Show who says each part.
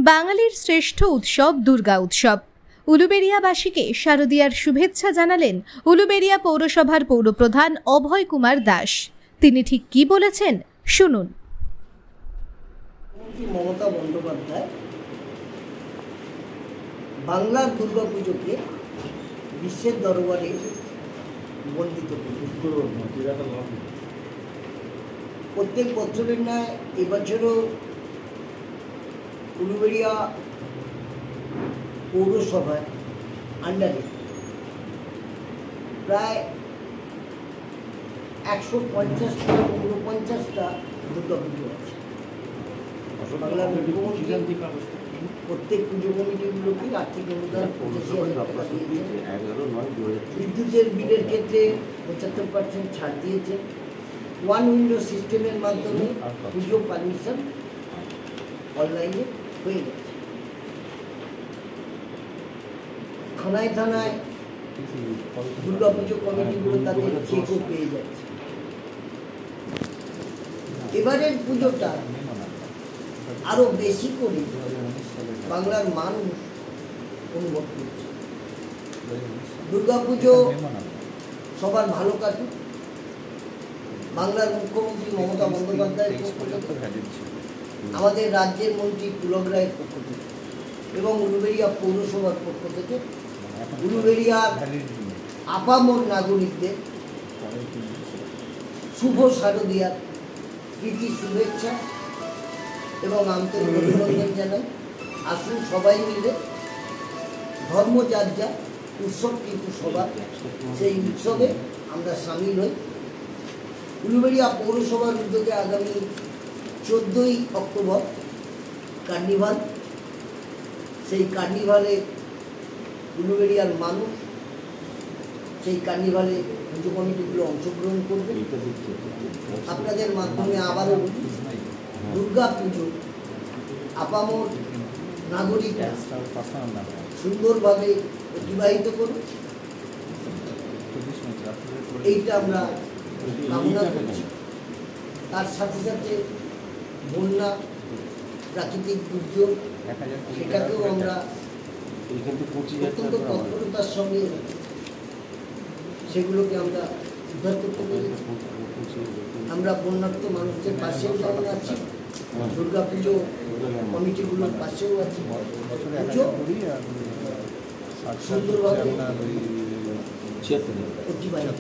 Speaker 1: বাঙালির শ্রেষ্ঠ উৎসব দুর্গা উৎসব। উলুবেড়িয়াবাসীকে শারদীয়ার শুভেচ্ছা জানালেন উলুবেড়িয়া পৌরসভার পৌরপ্রধান অভয় কুমার দাস। তিনি ঠিক কি বলেছেন শুনুন।
Speaker 2: মমতা বন্দ্যোপাধ্যায় বাংলার দুর্গাপুজোকে বিশ্বের দরবারে বন্দিত করেন। প্রত্যেক বছরের ন্যায় এবছরও উলুবেড়িয়া পৌরসভার আন্ডারে প্রায় 150টা 49টা দুর্গাপুজো আছে। বাংলার মুখ্যমন্ত্রী প্রত্যেক পুজো কমিটিগুলোকে আর্থিক অনুদান 85,000 টাকা দিয়েছে। বিদ্যুতের বিলের ক্ষেত্রে 75% ছাড় দিয়েছে। ওয়ান উইন্ডো সিস্টেমের মাধ্যমে পুজো পারমিশন অনলাইনে হয়ে গেছে। থানায় থানায় দুর্গাপুজো কমিটিগুলো তাদের চেকও পেয়ে যাচ্ছে। এবারের পুজোটা আরো বেশি করে বাংলার মানুষ অনুভব করছে। দুর্গাপুজো সবার ভালো কাটুক, বাংলার মুখ্যমন্ত্রী মমতা বন্দ্যোপাধ্যায়ের পক্ষ থেকে, আমাদের রাজ্যের মন্ত্রী পুলক রায়ের পক্ষ থেকে এবং উলুবেড়িয়া পৌরসভার পক্ষ থেকে উলুবেড়িয়ার আপামর নাগরিকদের শুভ শারদীয়ার প্রীতি শুভেচ্ছা এবং আন্তরিক অভিনন্দন জানাই। আসুন সবাই মিলে ধর্ম যার যা, উৎসব কিন্তু সবার, সেই উৎসবে আমরা সামিল হই। উলুবেড়িয়া পৌরসভার উদ্যোগে আগামী 14ই অক্টোবর কার্নিভাল, সেই কার্নিভালে উলুবেড়িয়ার মানুষ সেই কার্নিভালে পুজো কমিটিগুলো অংশগ্রহণ করবে। আপনাদের মাধ্যমে আবারও দুর্গা পুজো আপামর নাগরিকরা সুন্দরভাবে অতিবাহিত করুন, এইটা আমরা কামনা করছি। তার সাথে সাথে বন্যা, প্রাকৃতিক দুর্যোগ, সেটাকেও আমরা অত্যন্ত তৎপরতার সঙ্গে সেগুলোকে আমরা উদ্ধার করতে পারি। আমরা বন্যার্ত মানুষদের পাশেও যেমন আছি, দুর্গা পুজো কমিটিগুলোর পাশেও আছি। পুজো সুন্দরভাবে অতিবাহিত।